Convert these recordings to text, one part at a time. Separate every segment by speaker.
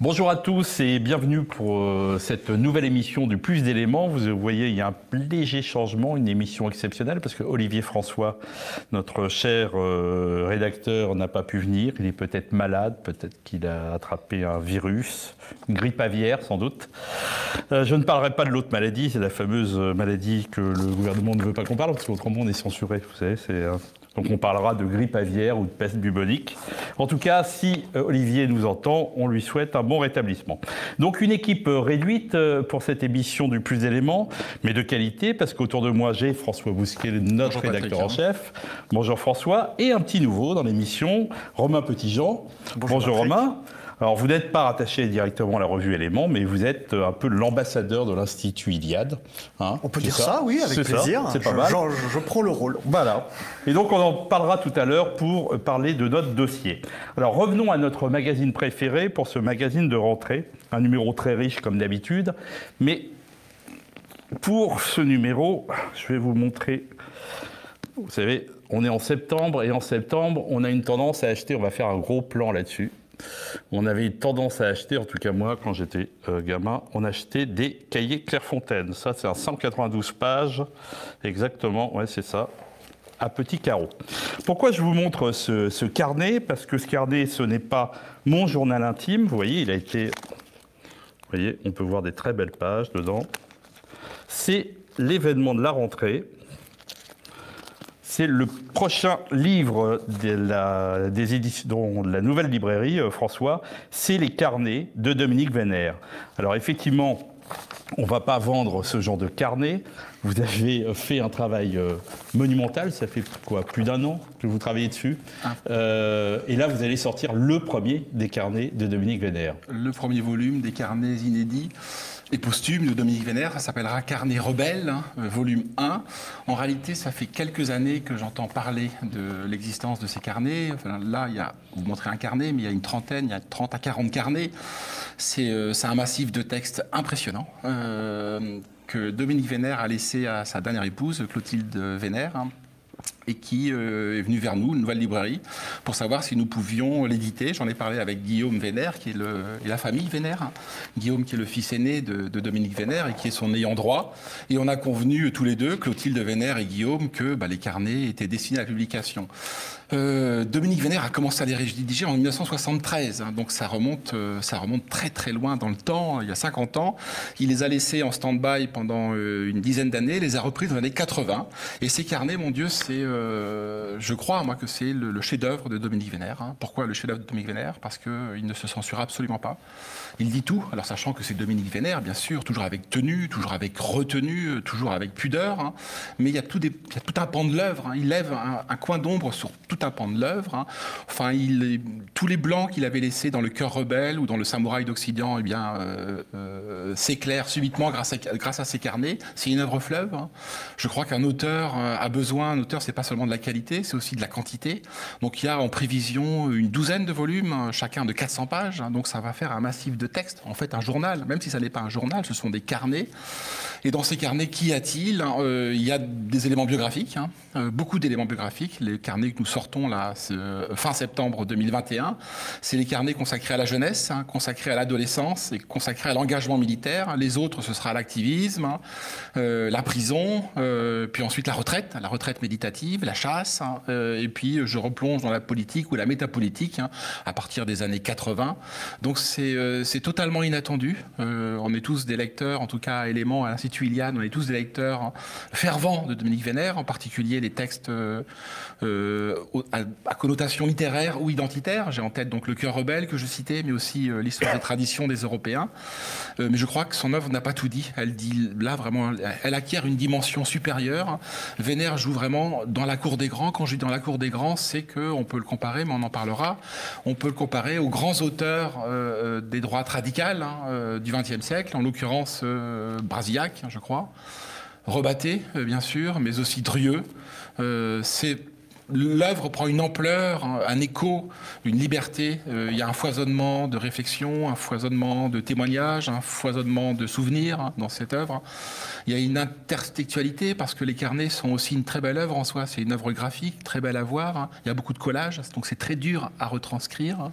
Speaker 1: Bonjour à tous et bienvenue pour cette nouvelle émission du Plus d'éléments. Vous voyez, il y a un léger changement, une émission exceptionnelle parce que Olivier François, notre cher rédacteur, n'a pas pu venir. Il est peut-être malade, peut-être qu'il a attrapé un virus, une grippe aviaire sans doute. Je ne parlerai pas de l'autre maladie, c'est la fameuse maladie que le gouvernement ne veut pas qu'on parle parce qu'autrement on est censuré, vous savez, donc on parlera de grippe aviaire ou de peste bubonique. En tout cas, si Olivier nous entend, on lui souhaite un bon rétablissement. Donc une équipe réduite pour cette émission du Plus d'éléments, mais de qualité, parce qu'autour de moi, j'ai François Bousquet, notre rédacteur en chef. Bonjour François. Et un petit nouveau dans l'émission, Romain Petitjean. Bonjour Romain. Alors, vous n'êtes pas rattaché directement à la revue Éléments, mais vous êtes un peu l'ambassadeur de l'Institut Iliade.
Speaker 2: Hein, on peut dire ça, oui, avec plaisir.
Speaker 1: C'est pas mal.
Speaker 2: Je prends le rôle.
Speaker 1: Voilà. Et donc, on en parlera tout à l'heure pour parler de notre dossier. Alors, revenons à notre magazine préféré pour ce magazine de rentrée. Un numéro très riche, comme d'habitude. Mais pour ce numéro, je vais vous montrer... Vous savez, on est en septembre, et en septembre, on a une tendance à acheter... On va faire un gros plan là-dessus. On avait tendance à acheter, en tout cas moi, quand j'étais gamin, on achetait des cahiers Clairefontaine. Ça, c'est un 192 pages, exactement, ouais, c'est ça, à petits carreaux. Pourquoi je vous montre ce carnet? Parce que ce carnet, ce n'est pas mon journal intime. Vous voyez, il a été... Vous voyez, on peut voir des très belles pages dedans. C'est l'événement de la rentrée. C'est le prochain livre des éditions de la Nouvelle Librairie, François, c'est les carnets de Dominique Wenner. Alors effectivement, on ne va pas vendre ce genre de carnet. Vous avez fait un travail monumental, ça fait quoi, plus d'un an que vous travaillez dessus. Et là, vous allez sortir le premier des carnets de Dominique Wenner.
Speaker 3: Le premier volume des carnets inédits et posthume de Dominique Wenner, ça s'appellera Carnet rebelle, volume 1. En réalité, ça fait quelques années que j'entends parler de l'existence de ces carnets. Enfin, là, vous montrez un carnet, mais il y a une trentaine, il y a 30 à 40 carnets. C'est un massif de textes impressionnant que Dominique Wenner a laissé à sa dernière épouse, Clotilde Wenner, et qui est venu vers nous, une nouvelle librairie, pour savoir si nous pouvions l'éditer. J'en ai parlé avec Guillaume Wenner, qui est la famille Wenner. Guillaume, qui est le fils aîné de Dominique Wenner et qui est son ayant droit. Et on a convenu tous les deux, Clotilde Wenner et Guillaume, que les carnets étaient destinés à la publication. Dominique Wenner a commencé à les rédiger en 1973, donc ça remonte très très loin dans le temps, il y a 50 ans. Il les a laissés en stand-by pendant une dizaine d'années, les a repris dans les années 80. Et ces carnets, mon Dieu, c'est, je crois moi que c'est le chef-d'œuvre de Dominique Wenner. Pourquoi le chef-d'œuvre de Dominique Wenner? Parce qu'il ne se censure absolument pas. Il dit tout, alors sachant que c'est Dominique Wenner, bien sûr, toujours avec tenue, toujours avec retenue, toujours avec pudeur, mais il y a tout un pan de l'œuvre. Il lève un coin d'ombre sur tout un pan de l'œuvre. Enfin, tous les blancs qu'il avait laissés dans Le Cœur rebelle ou dans Le Samouraï d'Occident, eh bien, s'éclairent subitement grâce à ces carnets. C'est une œuvre fleuve. Je crois qu'un auteur a besoin. Un auteur, c'est pas seulement de la qualité, c'est aussi de la quantité. Donc, il y a en prévision une douzaine de volumes, chacun de 400 pages. Donc, ça va faire un massif de textes. En fait, un journal, même si ça n'est pas un journal, ce sont des carnets. Et dans ces carnets, qu'y a-t-il? Il y a des éléments biographiques, beaucoup d'éléments biographiques. Les carnets que nous sortons là, fin septembre 2021, c'est les carnets consacrés à la jeunesse, consacrés à l'adolescence et consacrés à l'engagement militaire. Les autres, ce sera l'activisme, la prison, puis ensuite la retraite méditative, la chasse, et puis je replonge dans la politique ou la métapolitique à partir des années 80. Donc c'est totalement inattendu. On est tous des lecteurs, en tout cas à Éléments, à l'Institut Iliade, on est tous des lecteurs fervents de Dominique Wenner, en particulier les textes à connotation littéraire ou identitaire. J'ai en tête donc Le Cœur rebelle que je citais, mais aussi l'histoire des traditions des Européens. Mais je crois que son œuvre n'a pas tout dit. Elle dit là vraiment, elle acquiert une dimension supérieure. Wenner joue vraiment dans la cour des grands. Quand je dis dans la cour des grands, c'est qu'on peut le comparer, mais on en parlera. On peut le comparer aux grands auteurs des droites radicales du XXe siècle, en l'occurrence Brasillac, je crois. Rebatté, bien sûr, mais aussi Drieu. L'œuvre prend une ampleur, un écho, une liberté. Il y a un foisonnement de réflexion, un foisonnement de témoignages, un foisonnement de souvenirs dans cette œuvre. Il y a une intertextualité parce que les carnets sont aussi une très belle œuvre en soi. C'est une œuvre graphique, très belle à voir. Il y a beaucoup de collages, donc c'est très dur à retranscrire.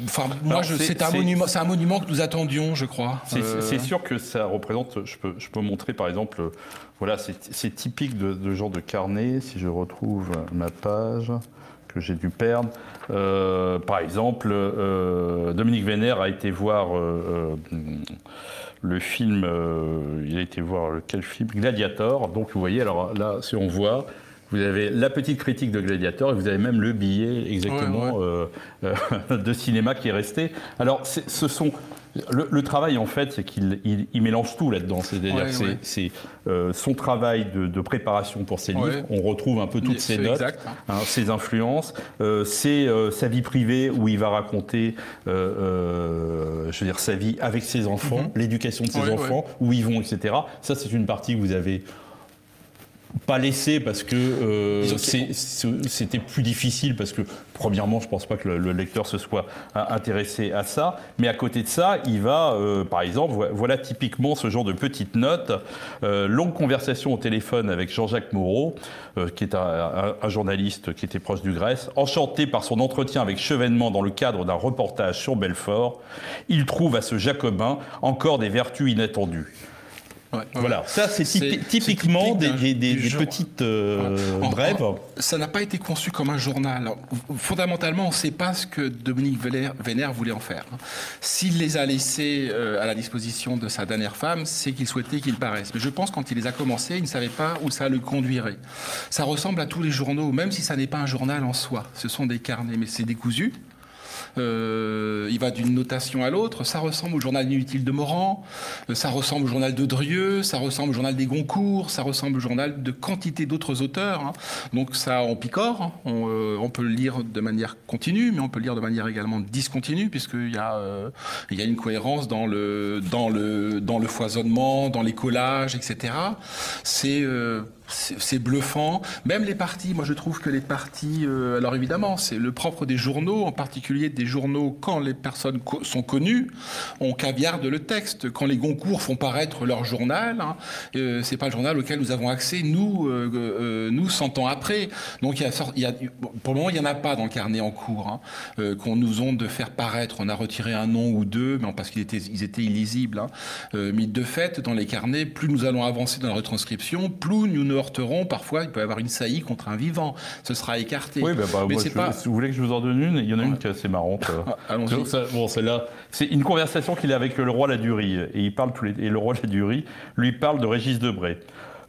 Speaker 3: Enfin, moi, c'est un monument que nous attendions, je crois.
Speaker 1: C'est sûr que ça représente. Je peux montrer, par exemple, voilà, c'est typique de genre de carnet. Si je retrouve ma page que j'ai dû perdre, par exemple, Dominique Vénère a été voir le film. Il a été voir quel film? Gladiator. Donc, vous voyez, alors là, si on voit. Vous avez la petite critique de Gladiator et vous avez même le billet exactement de cinéma qui est resté. Alors, le travail, en fait, c'est qu'il mélange tout là-dedans. C'est-à-dire que c'est son travail de préparation pour ses livres. On retrouve un peu toutes ses notes, ses influences. C'est sa vie privée où il va raconter je veux dire, sa vie avec ses enfants, l'éducation de ses enfants, où ils vont, etc. Ça, c'est une partie que vous avez pas laissé parce que c'était plus difficile parce que premièrement je pense pas que le lecteur se soit intéressé à ça, mais à côté de ça il va par exemple voilà typiquement ce genre de petite note, longue conversation au téléphone avec Jean-Jacques Moreau qui est un journaliste qui était proche du Grèce, enchanté par son entretien avec Chevènement dans le cadre d'un reportage sur Belfort, il trouve à ce Jacobin encore des vertus inattendues. Voilà, ça c'est typiquement des petites brèves.
Speaker 3: Ça n'a pas été conçu comme un journal. Alors, fondamentalement, on ne sait pas ce que Dominique Vénère voulait en faire. S'il les a laissés à la disposition de sa dernière femme, c'est qu'il souhaitait qu'ils paraissent. Mais je pense que quand il les a commencés, il ne savait pas où ça le conduirait. Ça ressemble à tous les journaux, même si ça n'est pas un journal en soi. Ce sont des carnets, mais c'est décousu. Il va d'une notation à l'autre. Ça ressemble au journal inutile de Morand, ça ressemble au journal de Drieux, ça ressemble au journal des Goncourt, ça ressemble au journal de quantité d'autres auteurs. Donc ça, on picore. On peut le lire de manière continue, mais on peut le lire de manière également discontinue, puisqu'il y a une cohérence dans le foisonnement, dans les collages, etc. C'est bluffant. Même les parties, moi je trouve que les parties... alors évidemment, c'est le propre des journaux, en particulier des journaux quand les personnes sont connues, on caviarde le texte. Quand les Goncourt font paraître leur journal, c'est pas le journal auquel nous avons accès, nous 100 ans après. Donc pour le moment, il n'y en a pas dans le carnet en cours qu'on nous ont de faire paraître. On a retiré un nom ou deux, mais parce qu'ils étaient illisibles. Mais de fait, dans les carnets, plus nous allons avancer dans la retranscription, plus nous heurterons, parfois il peut y avoir une saillie contre un vivant, ce sera écarté.
Speaker 1: Oui, mais si vous voulez que je vous en donne une, il y en a une qui est assez marrante.
Speaker 3: Allons-y.
Speaker 1: Bon, celle-là, c'est une conversation qu'il a avec le roi Ladurie, et le roi Ladurie lui parle de Régis Debray.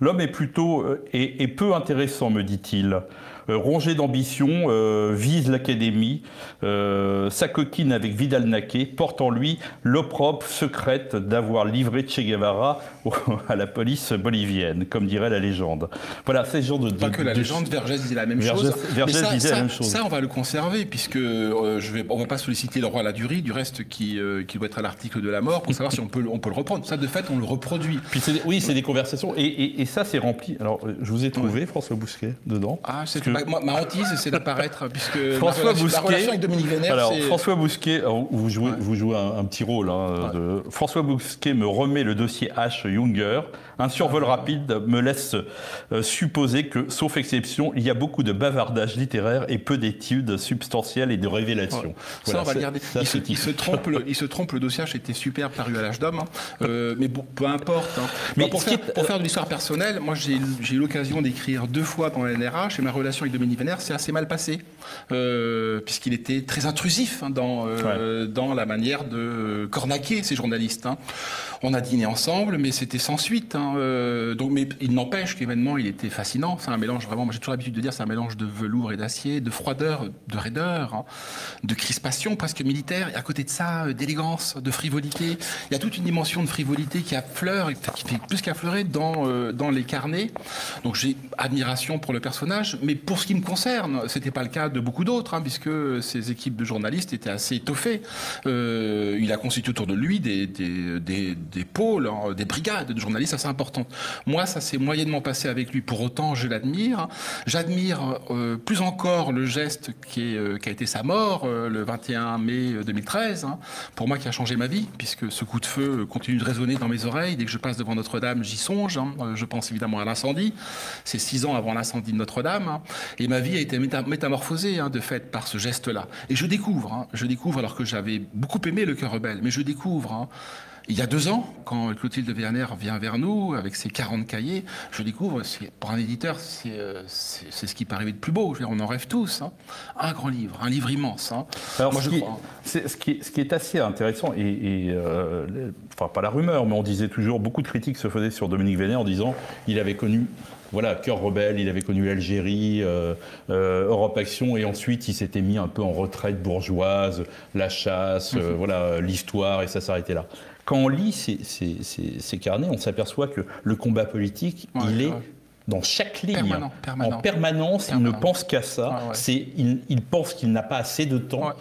Speaker 1: L'homme est plutôt et peu intéressant, me dit-il. Rongé d'ambition, vise l'académie, s'acoquine avec Vidal-Naquet, porte en lui l'opprobre secrète d'avoir livré Che Guevara à la police bolivienne, comme dirait la légende. Voilà, c'est ce genre de...
Speaker 3: Pas que la légende, Vergès disait la même chose.
Speaker 1: Vergès disait la même chose.
Speaker 3: Ça, on va le conserver, puisque on ne va pas solliciter le roi Ladurie, du reste qui doit être à l'article de la mort, pour savoir si on peut le reprendre. Ça, de fait, on le reproduit.
Speaker 1: Puis c'est des conversations, et ça, c'est rempli. Alors, je vous ai trouvé, François Bousquet, dedans.
Speaker 3: Ah, ma hantise, c'est d'apparaître, puisque la relation avec Dominique Vénère,
Speaker 1: alors, François Bousquet, vous jouez un petit rôle. François Bousquet me remet le dossier H. Junger. Un survol rapide me laisse supposer que, sauf exception, il y a beaucoup de bavardage littéraire et peu d'études substantielles et de révélations.
Speaker 3: Voilà, ça, on va le garder. Il se trompe, le dossier H était super paru à l'âge d'homme, mais bon, peu importe. Mais pour faire de l'histoire personnelle, moi j'ai eu l'occasion d'écrire 2 fois dans la NRH, et ma relation avec Dominique Vénère s'est assez mal passée, puisqu'il était très intrusif dans la manière de cornaquer ces journalistes. On a dîné ensemble, mais c'était sans suite. Mais il n'empêche qu'événement, il était fascinant. C'est un mélange vraiment, moi j'ai toujours l'habitude de dire, c'est un mélange de velours et d'acier, de froideur, de raideur, de crispation presque militaire, et à côté de ça, d'élégance, de frivolité. Il y a toute une dimension de frivolité qui affleure, qui fait plus qu'affleurer dans les carnets. Donc j'ai admiration pour le personnage, mais pour ce qui me concerne, c'était pas le cas de beaucoup d'autres, puisque ces équipes de journalistes étaient assez étoffées. Il a constitué autour de lui des pôles, des brigades de journalistes assez importantes. Moi, ça s'est moyennement passé avec lui. Pour autant, je l'admire. J'admire plus encore le geste qui a été sa mort le 21 mai 2013. Pour moi, qui a changé ma vie, puisque ce coup de feu continue de résonner dans mes oreilles. Dès que je passe devant Notre-Dame, j'y songe. Je pense évidemment à l'incendie. C'est 6 ans avant l'incendie de Notre-Dame. Et ma vie a été métamorphosée, de fait, par ce geste-là. Et je découvre, alors que j'avais beaucoup aimé Le Cœur rebelle, mais je découvre, il y a 2 ans, quand Clotilde Werner vient vers nous avec ses 40 cahiers, je découvre, pour un éditeur, c'est ce qui peut arriver de plus beau. Je veux dire, on en rêve tous. Un grand livre, un livre immense.
Speaker 1: Alors,
Speaker 3: moi, je crois.
Speaker 1: Ce qui est assez intéressant, enfin pas la rumeur, mais on disait toujours, beaucoup de critiques se faisaient sur Dominique Vénère en disant il avait connu. Voilà, Cœur rebelle, il avait connu l'Algérie, Europe Action, et ensuite il s'était mis un peu en retraite bourgeoise, la chasse, voilà, l'histoire, et ça s'arrêtait là. Quand on lit ces carnets, on s'aperçoit que le combat politique, il est dans chaque ligne, en permanence, il ne pense qu'à ça. Il pense qu'il n'a pas assez de temps.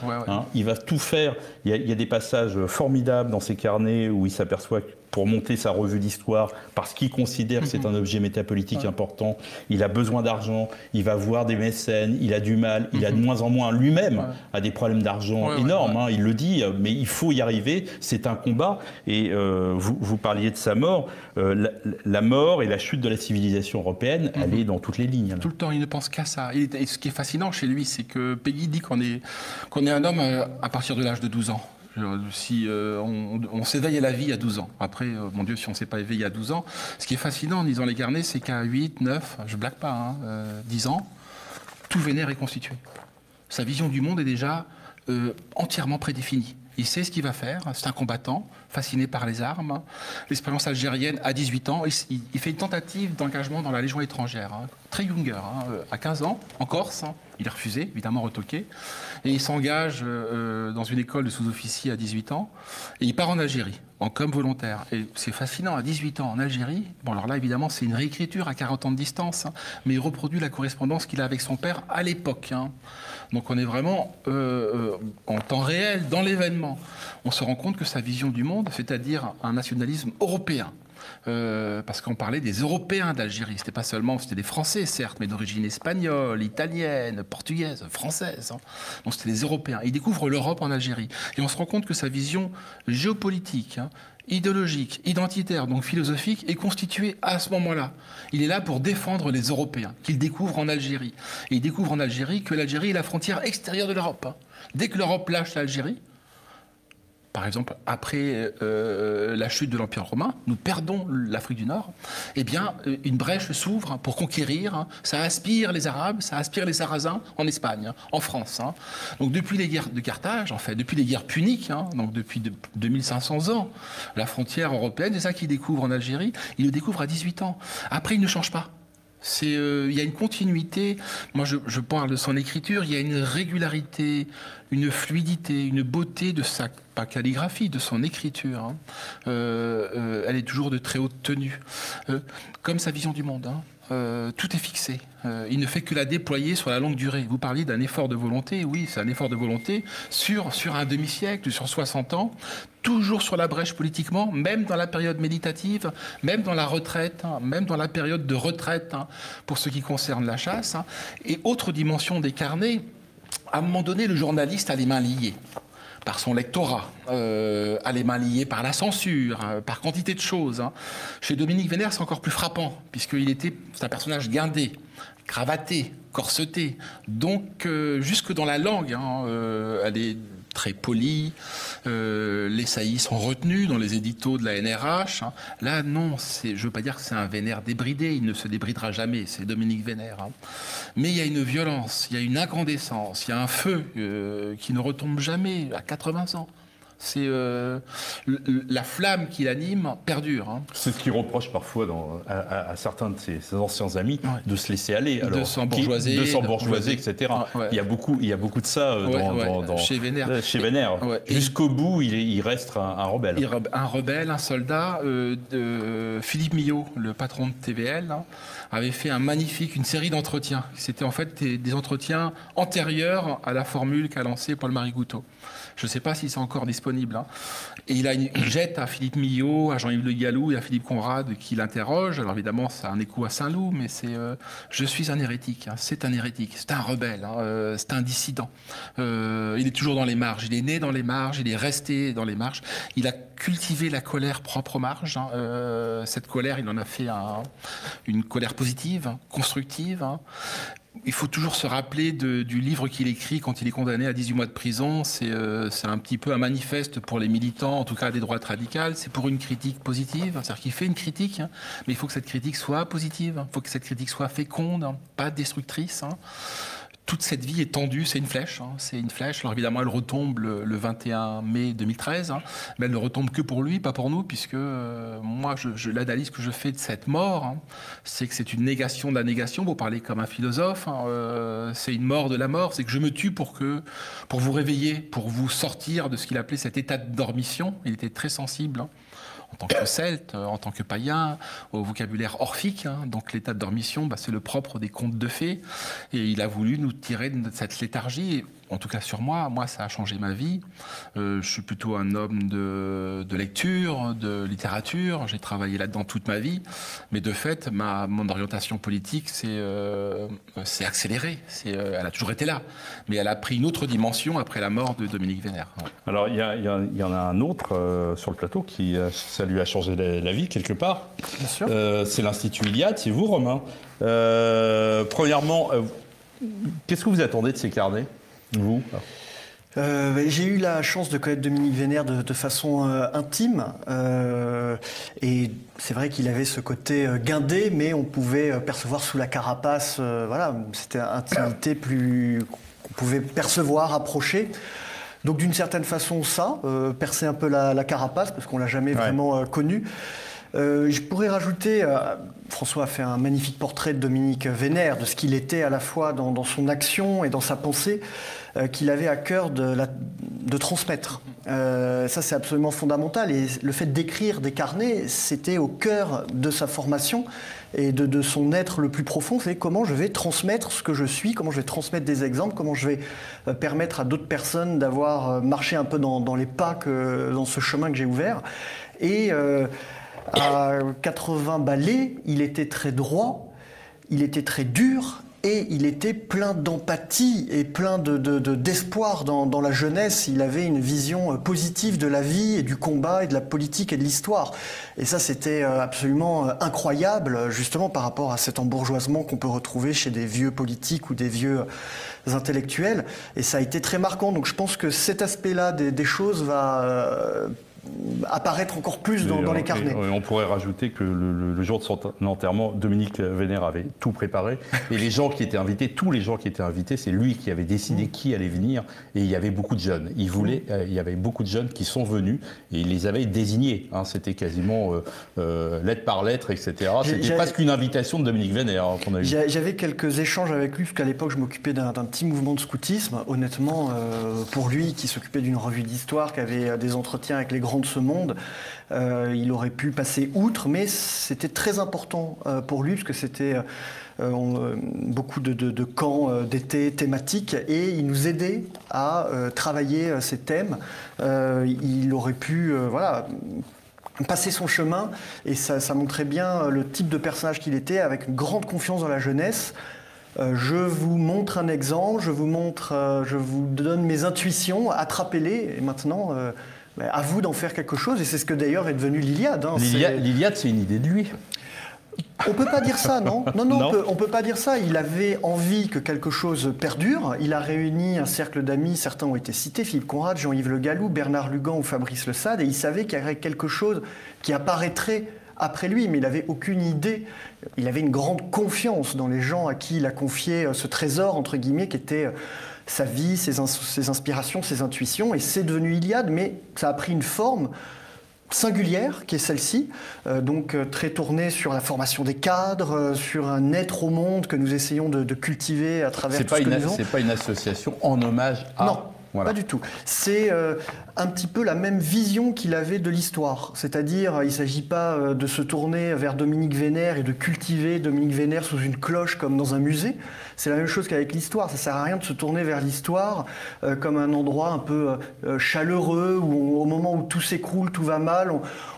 Speaker 1: Il va tout faire. Il y a des passages formidables dans ces carnets où il s'aperçoit que pour monter sa revue d'histoire, parce qu'il considère que c'est un objet métapolitique important, il a besoin d'argent, il va voir des mécènes, il a du mal, il a de moins en moins lui-même a des problèmes d'argent énormes, il le dit, mais il faut y arriver, c'est un combat. Et vous parliez de sa mort, la mort et la chute de la civilisation européenne, elle est dans toutes les lignes. Là.
Speaker 3: Tout le temps, il ne pense qu'à ça. Et ce qui est fascinant chez lui, c'est que Peggy dit qu'on est un homme à partir de l'âge de 12 ans. Si on s'éveille à la vie à 12 ans. Après, mon Dieu, si on ne s'est pas éveillé à 12 ans, ce qui est fascinant en lisant les carnets, c'est qu'à 8, 9, je ne blague pas, 10 ans, tout Vénère est constitué. Sa vision du monde est déjà entièrement prédéfinie. Il sait ce qu'il va faire, c'est un combattant, fasciné par les armes. L'expérience algérienne, à 18 ans, il fait une tentative d'engagement dans la Légion étrangère, très Junger, à 15 ans, en Corse. Il est refusé, évidemment retoqué. Et il s'engage dans une école de sous-officiers à 18 ans. Et il part en Algérie, comme volontaire. Et c'est fascinant, à 18 ans en Algérie. Bon, alors là, évidemment, c'est une réécriture à 40 ans de distance. Mais il reproduit la correspondance qu'il a avec son père à l'époque. Donc on est vraiment en temps réel, dans l'événement. On se rend compte que sa vision du monde, c'est-à-dire un nationalisme européen, parce qu'on parlait des Européens d'Algérie. C'était pas seulement, c'était des Français, certes, mais d'origine espagnole, italienne, portugaise, française. Donc c'était les Européens. Il découvre l'Europe en Algérie. Et on se rend compte que sa vision géopolitique, idéologique, identitaire, donc philosophique, est constituée à ce moment-là. Il est là pour défendre les Européens, qu'il découvre en Algérie. Et il découvre en Algérie que l'Algérie est la frontière extérieure de l'Europe. Dès que l'Europe lâche l'Algérie, par exemple, après la chute de l'Empire romain, nous perdons l'Afrique du Nord, eh bien, une brèche s'ouvre pour conquérir. Ça aspire les Arabes, ça aspire les Sarrasins en Espagne, en France. Donc, depuis les guerres de Carthage, en fait, depuis les guerres puniques, donc depuis 2500 ans, la frontière européenne, c'est ça qu'il découvre en Algérie. Il le découvre à 18 ans. Après, il ne change pas. Il y a une continuité, moi je parle de son écriture, il y a une régularité, une fluidité, une beauté de sa, pas calligraphie, de son écriture. Elle est toujours de très haute tenue. Comme sa vision du monde, tout est fixé. Il ne fait que la déployer sur la longue durée. Vous parliez d'un effort de volonté, oui, c'est un effort de volonté sur un demi-siècle, sur 60 ans, toujours sur la brèche politiquement, même dans la période méditative, même dans la retraite, même dans la période de retraite, pour ce qui concerne la chasse. Et autre dimension des carnets, à un moment donné, le journaliste a les mains liées par son lectorat, a les mains liées par la censure, par quantité de choses. Chez Dominique Vénère, c'est encore plus frappant, c'est un personnage guindé, cravaté, corseté. Donc, jusque dans la langue, elle est très polie, les saillies sont retenues dans les éditos de la NRH. Là, non, je ne veux pas dire que c'est un Vénère débridé, il ne se débridera jamais, c'est Dominique Vénère. Mais il y a une violence, il y a une incandescence, il y a un feu qui ne retombe jamais à 80 ans. C'est la flamme qui l'anime perdure.
Speaker 1: C'est ce qu'il reproche parfois à certains de ses anciens amis, de se laisser aller,
Speaker 3: de s'embourgeoiser,
Speaker 1: etc. Il y a beaucoup de ça
Speaker 3: chez Vénère.
Speaker 1: Jusqu'au bout, il reste un rebelle.
Speaker 3: Un rebelle, un soldat. Philippe Millot, le patron de TVL, avait fait une série d'entretiens. C'était en fait des entretiens antérieurs à la formule qu'a lancée Paul-Marie Goutot. Je ne sais pas si c'est encore disponible. Et il jette à Philippe Millot, à Jean-Yves Le Gallou et à Philippe Conrad qui l'interrogent. Alors évidemment, ça a un écho à Saint-Loup, mais c'est je suis un hérétique. C'est un hérétique, c'est un rebelle, c'est un dissident. Il est toujours dans les marges. Il est né dans les marges, il est resté dans les marges. Il a cultivé la colère propre aux marges. Cette colère, il en a fait une colère positive, constructive. il faut toujours se rappeler du livre qu'il écrit quand il est condamné à 18 mois de prison. C'est un petit peu un manifeste pour les militants, en tout cas des droites radicales. C'est pour une critique positive. C'est-à-dire qu'il fait une critique, hein, mais il faut que cette critique soit positive. Il faut que cette critique soit féconde, hein, pas destructrice. Hein. Toute cette vie est tendue, c'est une flèche. Hein, c'est une flèche. Alors évidemment, elle retombe le 21 mai 2013, hein, mais elle ne retombe que pour lui, pas pour nous, puisque moi, l'analyse que je fais de cette mort, hein, c'est que c'est une négation de la négation. Vous parlez comme un philosophe. Hein, c'est une mort de la mort. C'est que je me tue pour vous réveiller, pour vous sortir de ce qu'il appelait cet état de dormition. Il était très sensible. Hein, en tant que celte, en tant que païen, au vocabulaire orphique. Hein. Donc l'état de dormition, c'est le propre des contes de fées. Et il a voulu nous tirer de cette léthargie. Et, en tout cas sur moi, ça a changé ma vie. Je suis plutôt un homme de lecture, de littérature. J'ai travaillé là-dedans toute ma vie. Mais de fait, mon orientation politique s'est accélérée. Elle a toujours été là. Mais elle a pris une autre dimension après la mort de Dominique Vénère. Ouais.
Speaker 1: Alors, il y en a un autre sur le plateau qui, ça lui a changé la vie quelque part.
Speaker 2: Bien sûr.
Speaker 1: C'est l'Institut Iliade, c'est vous, Romain. Premièrement, qu'est-ce que vous attendez de ces carnets, vous ?
Speaker 2: J'ai eu la chance de connaître Dominique Vénère de façon intime. Et c'est vrai qu'il avait ce côté guindé, mais on pouvait percevoir sous la carapace, c'était une intimité qu'on pouvait percevoir, approcher. Donc d'une certaine façon, percer un peu la carapace, parce qu'on ne l'a jamais vraiment connu. Je pourrais rajouter, François a fait un magnifique portrait de Dominique Vénère, de ce qu'il était à la fois dans son action et dans sa pensée, qu'il avait à cœur de transmettre. Ça, c'est absolument fondamental. Et le fait d'écrire des carnets, c'était au cœur de sa formation et de son être le plus profond. C'est comment je vais transmettre ce que je suis, comment je vais transmettre des exemples, comment je vais permettre à d'autres personnes d'avoir marché un peu dans les pas, dans ce chemin que j'ai ouvert. Et à 80 balais, il était très droit, il était très dur et il était plein d'empathie et plein d'espoir dans la jeunesse. Il avait une vision positive de la vie et du combat et de la politique et de l'histoire. Et ça, c'était absolument incroyable, justement par rapport à cet embourgeoisement qu'on peut retrouver chez des vieux politiques ou des vieux intellectuels. Et ça a été très marquant. Donc je pense que cet aspect-là des choses va apparaître encore plus dans les carnets.
Speaker 1: On pourrait rajouter que le jour de son enterrement, Dominique Vénère avait tout préparé. Et les gens qui étaient invités, tous les gens qui étaient invités, c'est lui qui avait décidé qui allait venir. Et il y avait beaucoup de jeunes. Il y avait beaucoup de jeunes qui sont venus et il les avait désignés. Hein, c'était quasiment lettre par lettre, etc. C'était presque une invitation de Dominique Vénère qu'on a eu.
Speaker 2: J'avais quelques échanges avec lui, parce qu'à l'époque, je m'occupais d'un petit mouvement de scoutisme. Honnêtement, pour lui, qui s'occupait d'une revue d'histoire, qui avait des entretiens avec les grands de ce monde, il aurait pu passer outre, mais c'était très important pour lui, parce que c'était beaucoup de camps d'été thématiques, et il nous aidait à travailler ces thèmes. Il aurait pu passer son chemin, et ça montrait bien le type de personnage qu'il était, avec une grande confiance dans la jeunesse. Je vous montre un exemple, je vous donne mes intuitions, attrapez-les, et maintenant à vous d'en faire quelque chose, et c'est ce que d'ailleurs est devenu l'Iliade. Hein.
Speaker 1: L'Iliade, c'est une idée de lui.
Speaker 2: On peut pas dire ça, non. Non. On peut pas dire ça. Il avait envie que quelque chose perdure. Il a réuni un cercle d'amis, certains ont été cités, Philippe Conrad, Jean-Yves Le Gallou, Bernard Lugan ou Fabrice Le Sade, et il savait qu'il y avait quelque chose qui apparaîtrait après lui, mais il n'avait aucune idée. Il avait une grande confiance dans les gens à qui il a confié ce trésor, entre guillemets, qui était sa vie, ses inspirations, ses intuitions, et c'est devenu Iliade, mais ça a pris une forme singulière, qui est celle-ci, donc très tournée sur la formation des cadres, sur un être au monde que nous essayons de cultiver à travers tout ce que nous faisons.
Speaker 1: C'est pas une association en hommage à...
Speaker 2: Non. Voilà. Pas du tout. C'est un petit peu la même vision qu'il avait de l'histoire. C'est-à-dire, il ne s'agit pas de se tourner vers Dominique Vénère et de cultiver Dominique Vénère sous une cloche comme dans un musée. C'est la même chose qu'avec l'histoire. Ça ne sert à rien de se tourner vers l'histoire comme un endroit un peu chaleureux, où au moment où tout s'écroule, tout va mal,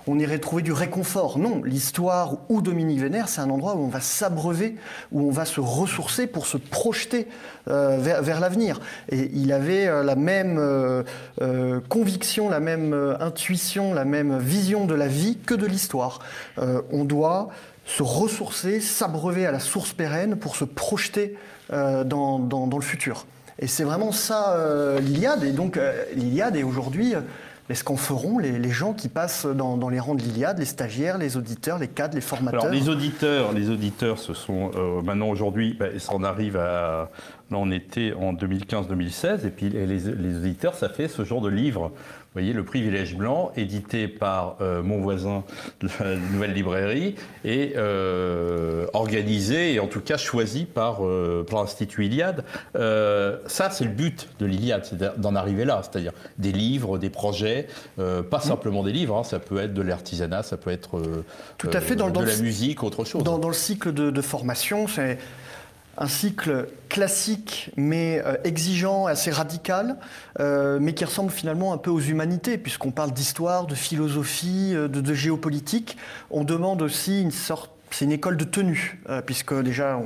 Speaker 2: on irait trouver du réconfort. Non, l'histoire ou Dominique Vénère, c'est un endroit où on va s'abreuver, où on va se ressourcer pour se projeter vers l'avenir. Et il avait la même conviction, la même intuition, la même vision de la vie que de l'histoire. On doit se ressourcer, s'abreuver à la source pérenne pour se projeter dans le futur. Et c'est vraiment ça l'Iliade. Et donc l'Iliade est aujourd'hui ce qu'en feront les gens qui passent dans les rangs de l'Iliade, les stagiaires, les auditeurs, les cadres, les formateurs.
Speaker 1: Alors les auditeurs, ce sont maintenant aujourd'hui, ça en arrive à... Là, on était en 2015-2016, et puis les auditeurs, ça fait ce genre de livre. Vous voyez, Le Privilège Blanc, édité par mon voisin de la Nouvelle Librairie, et organisé, et en tout cas choisi par l'Institut Iliade. Ça, c'est le but de l'Iliade, c'est d'en arriver là, c'est-à-dire des livres, des projets, pas simplement des livres, hein, ça peut être de l'artisanat, ça peut être
Speaker 2: tout à fait
Speaker 1: de la musique, autre chose.
Speaker 2: Dans le cycle de formation, c'est un cycle classique, mais exigeant, assez radical, mais qui ressemble finalement un peu aux humanités, puisqu'on parle d'histoire, de philosophie, de géopolitique. On demande aussi c'est une école de tenue, puisque déjà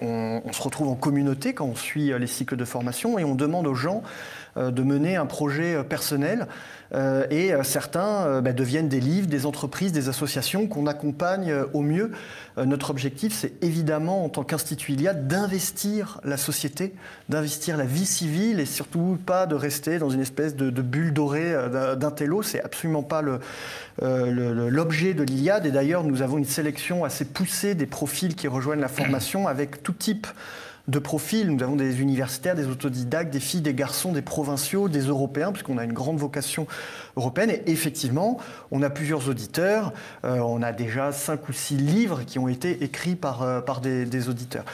Speaker 2: on se retrouve en communauté quand on suit les cycles de formation, et on demande aux gens de mener un projet personnel. Et certains deviennent des livres, des entreprises, des associations qu'on accompagne au mieux. Notre objectif, c'est évidemment, en tant qu'Institut Iliade, d'investir la société, d'investir la vie civile, et surtout pas de rester dans une espèce de bulle dorée d'un télo. C'est absolument pas l'objet de l'Iliade. Et d'ailleurs, nous avons une sélection assez poussée des profils qui rejoignent la formation, avec tout type de profils. Nous avons des universitaires, des autodidactes, des filles, des garçons, des provinciaux, des Européens, puisqu'on a une grande vocation européenne. Et effectivement, on a plusieurs auditeurs. On a déjà 5 ou 6 livres qui ont été écrits par des auditeurs.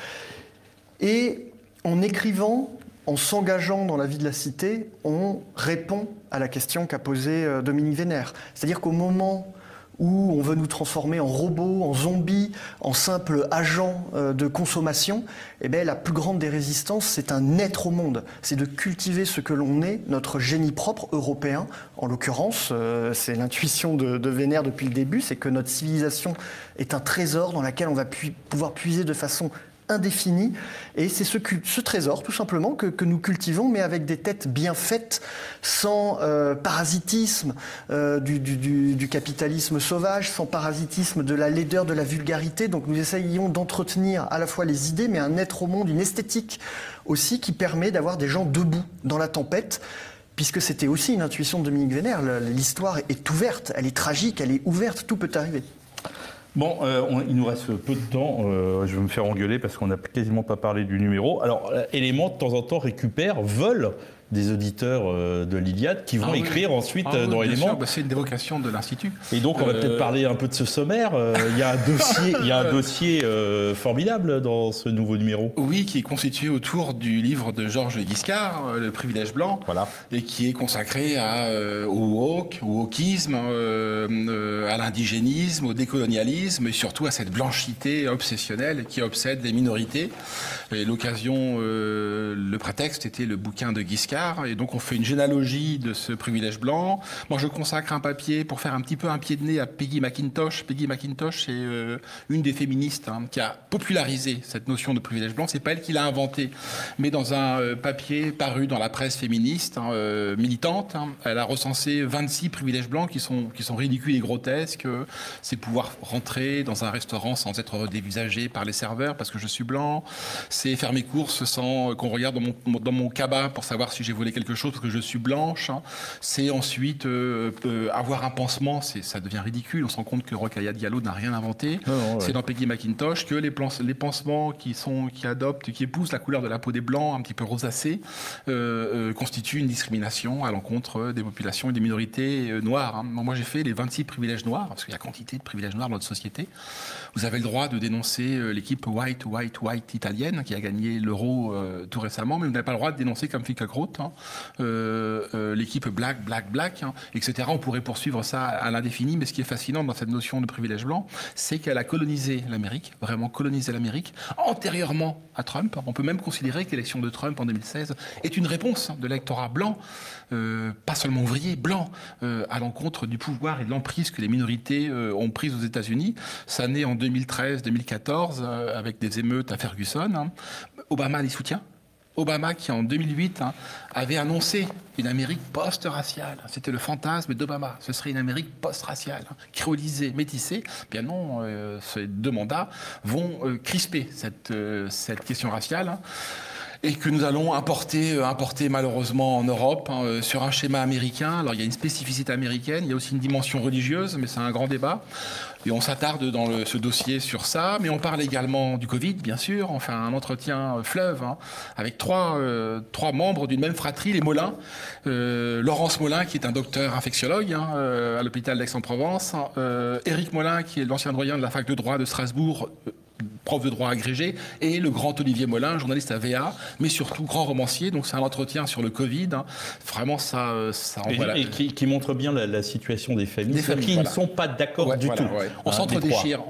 Speaker 2: Et en écrivant, en s'engageant dans la vie de la cité, on répond à la question qu'a posée Dominique Vénère. C'est-à-dire qu'au moment où on veut nous transformer en robots, en zombies, en simples agents de consommation, eh bien, la plus grande des résistances, c'est un être au monde. C'est de cultiver ce que l'on est, notre génie propre européen. En l'occurrence, c'est l'intuition de Vénère depuis le début, c'est que notre civilisation est un trésor dans lequel on va pouvoir puiser de façon indéfinie. Et c'est ce trésor, tout simplement, que nous cultivons, mais avec des têtes bien faites, sans parasitisme du capitalisme sauvage, sans parasitisme de la laideur, de la vulgarité. Donc nous essayons d'entretenir à la fois les idées, mais un être au monde, une esthétique aussi, qui permet d'avoir des gens debout dans la tempête, puisque c'était aussi une intuition de Dominique Vénère. L'histoire est ouverte, elle est tragique, elle est ouverte, tout peut arriver.
Speaker 1: Bon, il nous reste peu de temps. Je vais me faire engueuler parce qu'on n'a quasiment pas parlé du numéro. Alors, Élément, de temps en temps, vole des auditeurs de l'Iliade qui vont écrire ensuite dans Élément.
Speaker 3: C'est une des vocations de l'Institut.
Speaker 1: Et donc, on va peut-être parler un peu de ce sommaire. Il y a un dossier formidable dans ce nouveau numéro.
Speaker 3: Oui, qui est constitué autour du livre de Georges Giscard, Le Privilège Blanc,
Speaker 1: voilà.
Speaker 3: Et qui est consacré au woke, au wokisme, à l'indigénisme, au décolonialisme, et surtout à cette blanchité obsessionnelle qui obsède les minorités. Et l'occasion, le prétexte était le bouquin de Giscard. Et donc on fait une généalogie de ce privilège blanc. Moi je consacre un papier pour faire un petit peu un pied de nez à Peggy McIntosh. Peggy McIntosh, c'est une des féministes qui a popularisé cette notion de privilège blanc. C'est pas elle qui l'a inventé, mais dans un papier paru dans la presse féministe militante, elle a recensé 26 privilèges blancs qui sont ridicules et grotesques. C'est pouvoir rentrer dans un restaurant sans être dévisagé par les serveurs parce que je suis blanc. C'est faire mes courses sans qu'on regarde dans mon cabas pour savoir si j'ai volé quelque chose parce que je suis blanche. C'est ensuite avoir un pansement, ça devient ridicule. On se rend compte que Rokhaya Diallo n'a rien inventé. C'est dans Peggy McIntosh que les pansements qui épousent la couleur de la peau des blancs, un petit peu rosacés, constituent une discrimination à l'encontre des populations et des minorités noires. Moi, j'ai fait les 26 privilèges noirs, parce qu'il y a quantité de privilèges noirs dans notre société. Vous avez le droit de dénoncer l'équipe white italienne qui a gagné l'Euro tout récemment, mais vous n'avez pas le droit de dénoncer comme Fickelkraut, l'équipe black, etc. On pourrait poursuivre ça à l'indéfini, mais ce qui est fascinant dans cette notion de privilège blanc, c'est qu'elle a colonisé l'Amérique, vraiment colonisé l'Amérique, antérieurement à Trump. On peut même considérer que l'élection de Trump en 2016 est une réponse de l'électorat blanc, pas seulement ouvrier, blanc, à l'encontre du pouvoir et de l'emprise que les minorités ont prise aux États-Unis. Ça naît en 2013-2014 avec des émeutes à Ferguson. Obama les soutient. Obama qui, en 2008, avait annoncé une Amérique post-raciale. C'était le fantasme d'Obama. Ce serait une Amérique post-raciale, créolisée, métissée. Bien non, ces 2 mandats vont crisper cette question raciale. Et que nous allons importer malheureusement en Europe sur un schéma américain. Alors il y a une spécificité américaine, il y a aussi une dimension religieuse, mais c'est un grand débat. Et on s'attarde dans ce dossier sur ça, mais on parle également du Covid, bien sûr. On fait un entretien fleuve avec trois membres d'une même fratrie, les Molin. Laurence Molin, qui est un docteur infectiologue à l'hôpital d'Aix-en-Provence. Éric Molin, qui est l'ancien doyen de la fac de droit de Strasbourg, prof de droit agrégé, et le grand Olivier Molin, journaliste à VA, mais surtout grand romancier. Donc c'est un entretien sur le Covid. Vraiment, ça
Speaker 1: envoie et qui montre bien la situation des familles, qui ne sont pas d'accord du tout.
Speaker 3: Ouais. On s'entre-déchire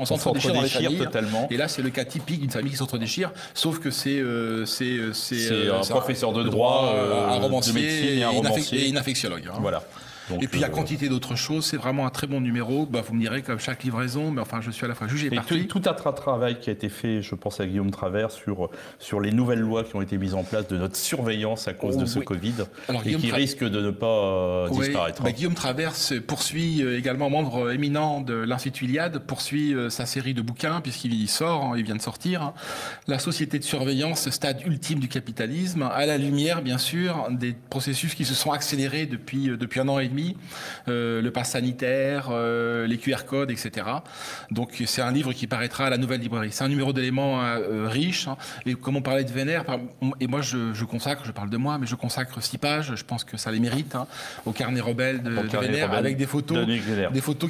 Speaker 3: dans les familles.
Speaker 1: Totalement.
Speaker 3: Et là, c'est le cas typique d'une famille qui s'entre-déchire, sauf que c'est
Speaker 1: un professeur de droit,
Speaker 3: un romancier,
Speaker 1: de médecine et un romancier.
Speaker 3: Et une infectiologue.
Speaker 1: Voilà. Donc,
Speaker 3: et puis il y a quantité d'autres choses, c'est vraiment un très bon numéro. Vous me direz comme chaque livraison, mais enfin je suis à la fois jugé et parti.
Speaker 1: Tout un travail qui a été fait, je pense à Guillaume Travers, sur les nouvelles lois qui ont été mises en place de notre surveillance à cause de ce Covid. Alors, et qui risquent de ne pas disparaître.
Speaker 3: Guillaume Travers poursuit également, membre éminent de l'Institut Iliade, poursuit sa série de bouquins, puisqu'il sort, il vient de sortir, La société de surveillance, stade ultime du capitalisme, à la lumière bien sûr des processus qui se sont accélérés depuis 1 an et demi. Le pass sanitaire, les QR codes, etc. Donc c'est un livre qui paraîtra à la Nouvelle Librairie. C'est un numéro d'éléments riche. Et comme on parlait de Vénère, et moi je parle de moi, mais je consacre 6 pages, je pense que ça les mérite, au carnet rebelle de Vénère, avec des photos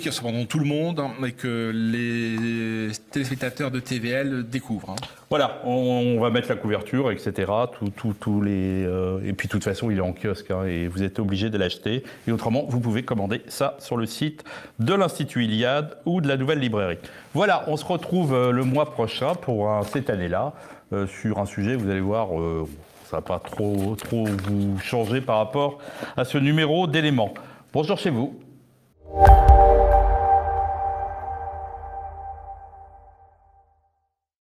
Speaker 3: qui surprendront tout le monde et que les téléspectateurs de TVL découvrent.
Speaker 1: Voilà, on va mettre la couverture, etc. Et puis de toute façon, il est en kiosque et vous êtes obligé de l'acheter. Et autrement, vous pouvez commander ça sur le site de l'Institut Iliade ou de la Nouvelle Librairie. Voilà, on se retrouve le mois prochain pour cette année-là sur un sujet, vous allez voir, ça va pas trop vous changer par rapport à ce numéro d'éléments. Bonjour chez vous.